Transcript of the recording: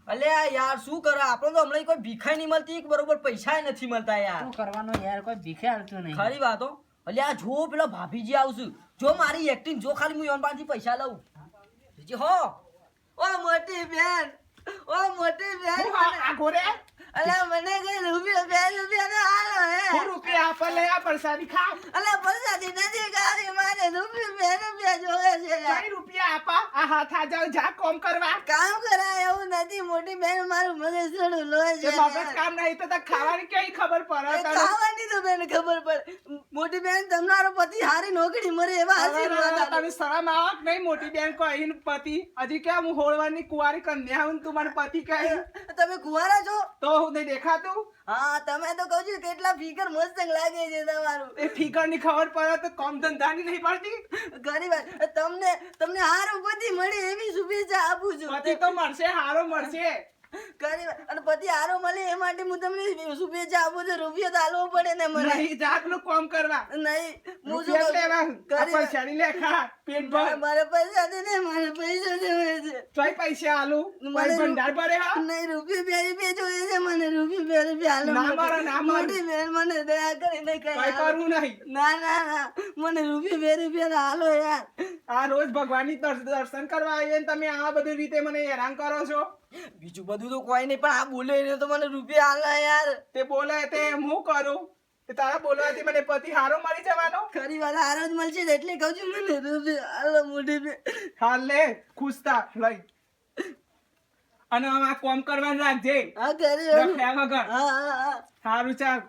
અલ્યા યાર શું કરે આપણે તો હમણાં કોઈ ભીખાઈ નહીં મળતી બરોબર પૈસા નથી મળતા યાર શું કરવાનું યાર, કોઈ ભીખે હાલતું નહીં. ખરી વાતો અલ્યા જો પેલા ભાભીજી આવશું જો મારી એક્ટિંગ જો ખાલી હું યોન પાસેથી પૈસા લઉં જી હો ઓ મોટી બેન હું આ ઘોરે અલ્યા મને કઈ રૂપિયા ના હાલો હે હું રૂપિયા આપે લે આ પરસાદી ખા. અલ્યા પૈસાથી નથી ગાડી મારે રૂપિયા જોવે છે કઈ રૂપિયા આપા આ હાથ આ જાવ જા કોમ કરવા. કામ કરાય એવું નથી મોટી બેન મારું મગજ થોડું લોહી એ છે મગજ કામ નહીં તો તાર ખાવાની કઈ ખબર પડે તને? ખાવાની તો બેન ખબર પડે મોટી બેન તમારો પતિ હારી નોકરી મરે એવા આશીર્વાદ આપે. તને શરમ આવે કે નહીં? મોટી બેન કોઈ પતિ હજી કેમ હું હોળવાની કુંવારી કન્યા હું તું મને પતિ કહે તમે કુંવારા છો તો હું નહીં દેખાતું? હા તમે તો કહું છું કેટલા ફિગર મસ્ત લાગે છે તમારું એ ફિગર ની ખબર પડે તો કામ ધંધાની નહીં પડતી? ઘણી વાર તમને હારું પતિ મળે એવી શુભેચ્છા આપું છું પતિ તો મળશે, હારો મળશે. ઘણી વાર અને પતિ હારો મળે એ માટે હું તમને શુભેચ્છા આપું છું રૂપિયો તો હાલવો પડે ને મને નહીં જાતનું કામ કરવા. નહીં હું રૂપિયા શું લેવા ઘણી વાર- પૈસાની લે ખા પેટ ભર. મારે પૈસા દે ને મારે પૈસા જોઈએ છે તોય પૈસા આલું મને કોઈ ભંડાર ભરે હા? નહીં રૂપિયા બે જોઈએ છે મને રૂપિયા હાલો ના મારો, ના મારો. મોટી બેન મને દયા કરીને કઈ કઈ કરવું નહીં. ના મને રૂપિયા હાલો યાર આ રોજ ભગવાનની દર્શન કરવા આવીએ ને તમે આ બધી રીતે મને હેરાન કરો છો. બીજું બધું તો કોઈ નહીં પણ આ બોલે એને તો મને રૂપિયા હાલ યાર તે બોલે તે હું કરું? તે તારા બોલવાથી મને પતિ હારો મળી જવાનો? ખરી વાત હારો જ મળશે ને એટલે કહું છું મને રૂપિયા હાલો મોટી બેન હાલ લે ખુશ થા લઈ. અને હવે આ કામ કરવાનું રાખજે હા ખરી વાત. રખ્યા વગર. હા સારું ચાલ